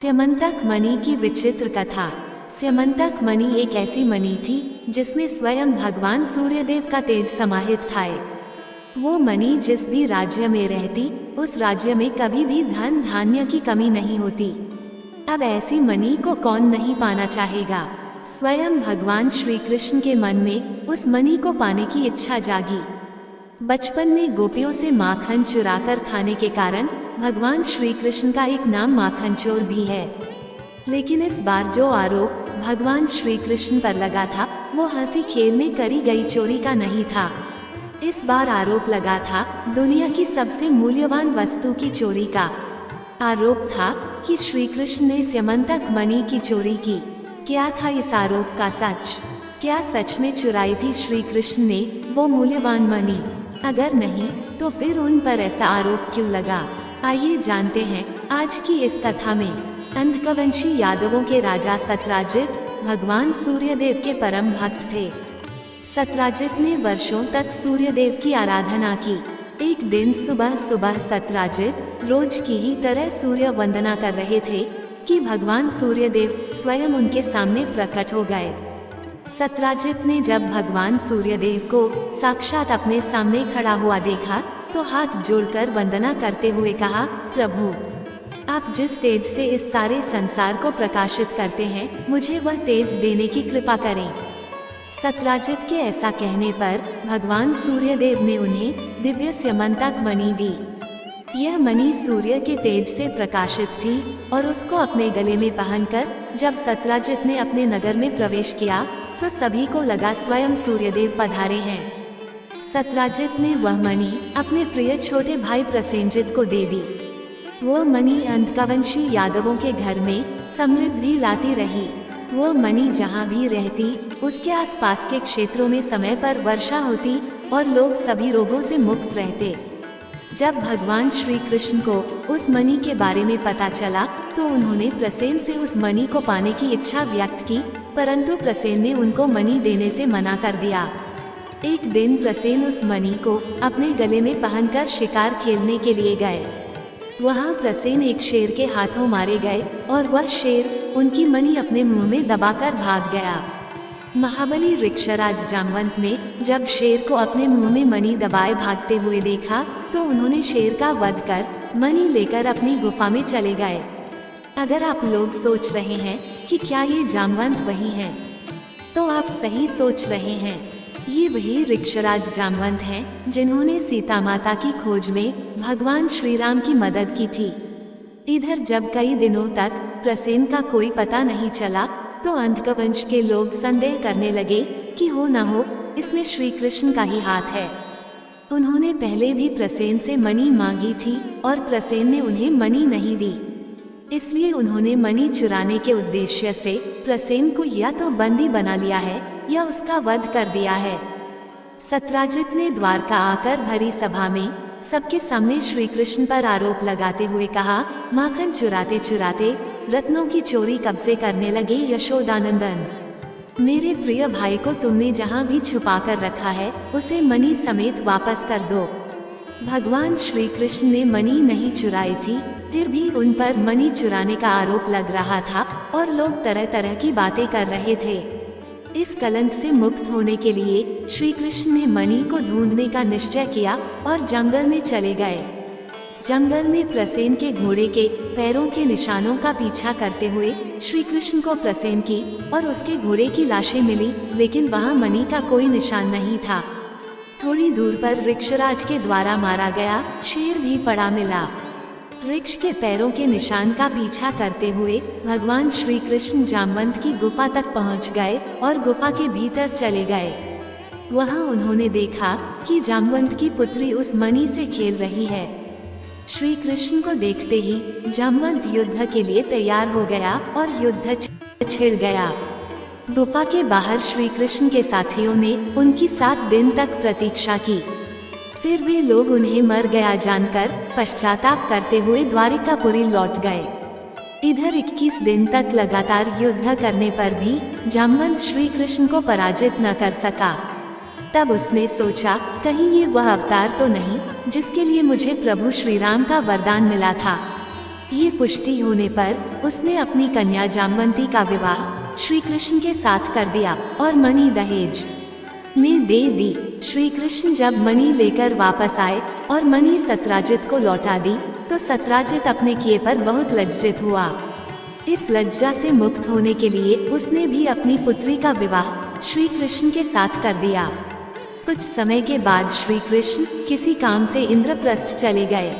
स्यमंतक मणि की विचित्र कथा। स्यमंतक मणि एक ऐसी मणि थी जिसमें स्वयं भगवान सूर्यदेव का तेज समाहित था। वो मणि जिस भी राज्य में रहती उस राज्य में कभी भी धन धान्य की कमी नहीं होती। अब ऐसी मणि को कौन नहीं पाना चाहेगा। स्वयं भगवान श्री कृष्ण के मन में उस मणि को पाने की इच्छा जागी। बचपन में गोपियों से माखन चुराकर खाने के कारण भगवान श्री कृष्ण का एक नाम माखन चोर भी है। लेकिन इस बार जो आरोप भगवान श्री कृष्ण पर लगा था वो हंसी खेल में करी गई चोरी का नहीं था। इस बार आरोप लगा था दुनिया की सबसे मूल्यवान वस्तु की चोरी का। आरोप था कि श्री कृष्ण ने स्यमंतक मणि की चोरी की। क्या था इस आरोप का सच? क्या सच में चुराई थी श्री कृष्ण ने वो मूल्यवान मणि? अगर नहीं तो फिर उन पर ऐसा आरोप क्यों लगा? आइए जानते हैं आज की इस कथा में। अंधकवंशी यादवों के राजा सत्यराजित भगवान सूर्यदेव के परम भक्त थे। सत्यराजित ने वर्षों तक सूर्यदेव की आराधना की। एक दिन सुबह सुबह सत्यराजित रोज की ही तरह सूर्य वंदना कर रहे थे कि भगवान सूर्यदेव स्वयं उनके सामने प्रकट हो गए। सत्यराजित ने जब भगवान सूर्यदेव को साक्षात अपने सामने खड़ा हुआ देखा तो हाथ जोड़कर वंदना करते हुए कहा, प्रभु, आप जिस तेज से इस सारे संसार को प्रकाशित करते हैं मुझे वह तेज देने की कृपा करें। सत्यराजित के ऐसा कहने पर भगवान सूर्यदेव ने उन्हें दिव्य स्यमंतक मणि दी। यह मणि सूर्य के तेज से प्रकाशित थी और उसको अपने गले में पहनकर जब सत्यराजित ने अपने नगर में प्रवेश किया तो सभी को लगा स्वयं सूर्यदेव पधारे हैं। सत्यराजित ने वह मणि अपने प्रिय छोटे भाई प्रसेनजित को दे दी। वो मणि अंधकवंशी यादवों के घर में समृद्धि लाती रही। वो मणि जहाँ भी रहती उसके आसपास के क्षेत्रों में समय पर वर्षा होती और लोग सभी रोगों से मुक्त रहते। जब भगवान श्री कृष्ण को उस मणि के बारे में पता चला तो उन्होंने प्रसेन से उस मणि को पाने की इच्छा व्यक्त की, परंतु प्रसेन ने उनको मणि देने से मना कर दिया। एक दिन प्रसेन उस मणि को अपने गले में पहनकर शिकार खेलने के लिए गए। वहाँ प्रसेन एक शेर के हाथों मारे गए और वह शेर उनकी मणि अपने मुंह में दबाकर भाग गया। महाबली वृक्षराज जामवंत ने जब शेर को अपने मुंह में मणि दबाए भागते हुए देखा तो उन्होंने शेर का वध कर मणि लेकर अपनी गुफा में चले गए। अगर आप लोग सोच रहे हैं कि क्या ये जामवंत वही हैं, तो आप सही सोच रहे हैं। ये वही वृक्षराज जामवंत हैं जिन्होंने सीता माता की खोज में भगवान श्री राम की मदद की थी। इधर जब कई दिनों तक प्रसेन का कोई पता नहीं चला तो अंधकवंश के लोग संदेह करने लगे कि हो न हो इसमें श्री कृष्ण का ही हाथ है। उन्होंने पहले भी प्रसेन से मणि मांगी थी और प्रसेन ने उन्हें मणि नहीं दी। इसलिए उन्होंने मणि चुराने के उद्देश्य से प्रसेन को या तो बंदी बना लिया है या उसका वध कर दिया है। सत्यराजित ने द्वारका आकर भरी सभा में सबके सामने श्री कृष्ण पर आरोप लगाते हुए कहा, माखन चुराते चुराते रत्नों की चोरी कब से करने लगे यशोदानंदन। मेरे प्रिय भाई को तुमने जहाँ भी छुपा कर रखा है उसे मणि समेत वापस कर दो। भगवान श्री कृष्ण ने मणि नहीं चुराई थी, फिर भी उन पर मणि चुराने का आरोप लग रहा था और लोग तरह तरह की बातें कर रहे थे। इस कलंक से मुक्त होने के लिए श्री कृष्ण ने मणि को ढूंढने का निश्चय किया और जंगल में चले गए। जंगल में प्रसेन के घोड़े के पैरों के निशानों का पीछा करते हुए श्री कृष्ण को प्रसेन की और उसके घोड़े की लाशें मिली, लेकिन वहां मणि का कोई निशान नहीं था। थोड़ी दूर पर वृक्षराज के द्वारा मारा गया शेर भी पड़ा मिला। वृक्ष के पैरों के निशान का पीछा करते हुए भगवान श्री कृष्ण जामवंत की गुफा तक पहुंच गए और गुफा के भीतर चले गए। वहां उन्होंने देखा कि जामवंत की पुत्री उस मणि से खेल रही है। श्री कृष्ण को देखते ही जामवंत युद्ध के लिए तैयार हो गया और युद्ध छिड़ गया। गुफा के बाहर श्री कृष्ण के साथियों ने उनकी 7 दिन तक प्रतीक्षा की। फिर वे लोग उन्हें मर गया जानकर पश्चाताप करते हुए द्वारिकापुरी लौट गए। इधर 21 दिन तक लगातार युद्ध करने पर भी जामवंत श्री कृष्ण को पराजित न कर सका। तब उसने सोचा, कहीं ये वह अवतार तो नहीं जिसके लिए मुझे प्रभु श्री राम का वरदान मिला था। ये पुष्टि होने पर उसने अपनी कन्या जामवंती का विवाह श्री कृष्ण के साथ कर दिया और मणि दहेज में दे दी। श्री कृष्ण जब मणि लेकर वापस आए और मणि सत्राजित को लौटा दी तो सत्राजित अपने किए पर बहुत लज्जित हुआ। इस लज्जा से मुक्त होने के लिए उसने भी अपनी पुत्री का विवाह श्री कृष्ण के साथ कर दिया। कुछ समय के बाद श्री कृष्ण किसी काम से इंद्रप्रस्थ चले गए।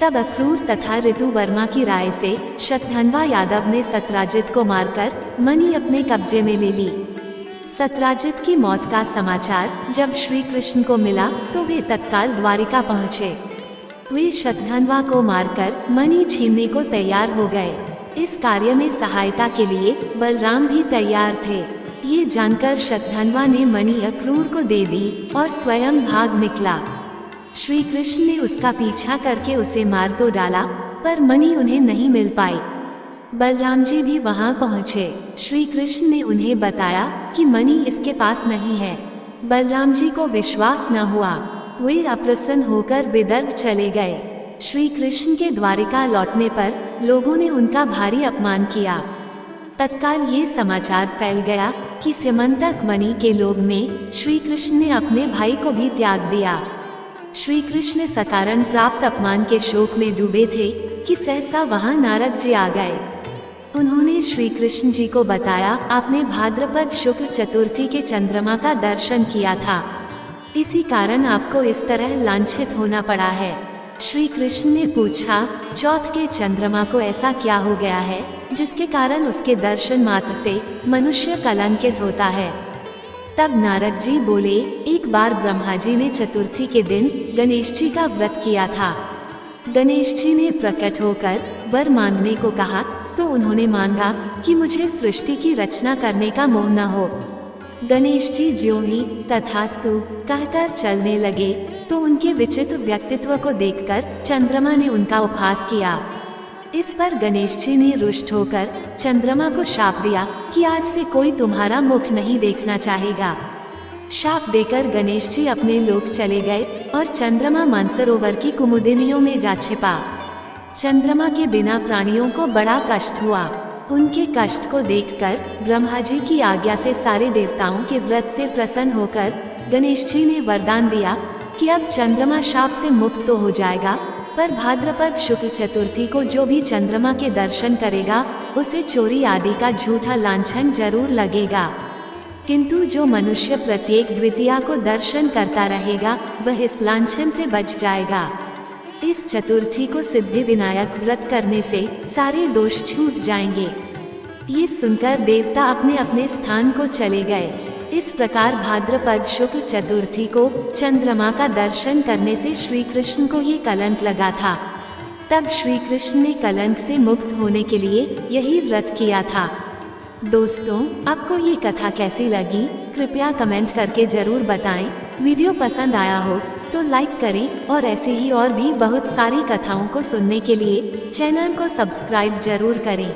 तब अक्रूर तथा ऋतुवर्मा की राय से शतधन्वा यादव ने सत्राजित को मारकर मणि अपने कब्जे में ले ली। सत्राजित की मौत का समाचार जब श्री कृष्ण को मिला तो वे तत्काल द्वारिका पहुँचे। वे शतधन्वा को मारकर मणि छीनने को तैयार हो गए। इस कार्य में सहायता के लिए बलराम भी तैयार थे। ये जानकर शतधन्वा ने मणि अक्रूर को दे दी और स्वयं भाग निकला। श्री कृष्ण ने उसका पीछा करके उसे मार तो डाला, पर मणि उन्हें नहीं मिल पाई। बलराम जी भी वहां पहुंचे। श्री कृष्ण ने उन्हें बताया कि मणि इसके पास नहीं है। बलराम जी को विश्वास न हुआ। वे अप्रसन्न होकर विदर्भ चले गए। श्री कृष्ण के द्वारिका लौटने पर लोगों ने उनका भारी अपमान किया। तत्काल ये समाचार फैल गया कि स्यमंतक मणि के लोभ में श्री कृष्ण ने अपने भाई को भी त्याग दिया। श्री कृष्ण सकारण प्राप्त अपमान के शोक में डूबे थे कि सहसा वहां नारद जी आ गए। उन्होंने श्री कृष्ण जी को बताया, आपने भाद्रपद शुक्ल चतुर्थी के चंद्रमा का दर्शन किया था, इसी कारण आपको इस तरह लांछित होना पड़ा है। श्री कृष्ण ने पूछा, चौथ के चंद्रमा को ऐसा क्या हो गया है जिसके कारण उसके दर्शन मात्र से मनुष्य कलंकित होता है। तब नारद जी बोले, एक बार ब्रह्मा जी ने चतुर्थी के दिन गणेश जी का व्रत किया था। गणेश जी ने प्रकट होकर वर मांगने को कहा तो उन्होंने मांगा कि मुझे सृष्टि की रचना करने का मोह न हो। गणेश जी ज्यों ही तथास्तु कहकर चलने लगे तो उनके विचित्र व्यक्तित्व को देखकर चंद्रमा ने उनका उपहास किया। इस पर गणेश जी ने रुष्ट होकर चंद्रमा को शाप दिया कि आज से कोई तुम्हारा मुख नहीं देखना चाहेगा। शाप देकर गणेश जी अपने लोक चले गए और चंद्रमा मानसरोवर की कुमुदिनियों में जा छिपा। चंद्रमा के बिना प्राणियों को बड़ा कष्ट हुआ। उनके कष्ट को देखकर ब्रह्मा जी की आज्ञा से सारे देवताओं के व्रत से प्रसन्न होकर गणेश जी ने वरदान दिया कि अब चंद्रमा शाप से मुक्त तो हो जाएगा, पर भाद्रपद शुक्ल चतुर्थी को जो भी चंद्रमा के दर्शन करेगा उसे चोरी आदि का झूठा लांछन जरूर लगेगा, किंतु जो मनुष्य प्रत्येक द्वितीया को दर्शन करता रहेगा वह इस लांछन से बच जाएगा। इस चतुर्थी को सिद्धि विनायक व्रत करने से सारे दोष छूट जाएंगे। ये सुनकर देवता अपने अपने स्थान को चले गए। इस प्रकार भाद्रपद शुक्ल चतुर्थी को चंद्रमा का दर्शन करने से श्री कृष्ण को ये कलंक लगा था। तब श्री कृष्ण ने कलंक से मुक्त होने के लिए यही व्रत किया था। दोस्तों, आपको ये कथा कैसी लगी कृपया कमेंट करके जरूर बताएं। वीडियो पसंद आया हो तो लाइक करें और ऐसे ही और भी बहुत सारी कथाओं को सुनने के लिए चैनल को सब्सक्राइब जरूर करें।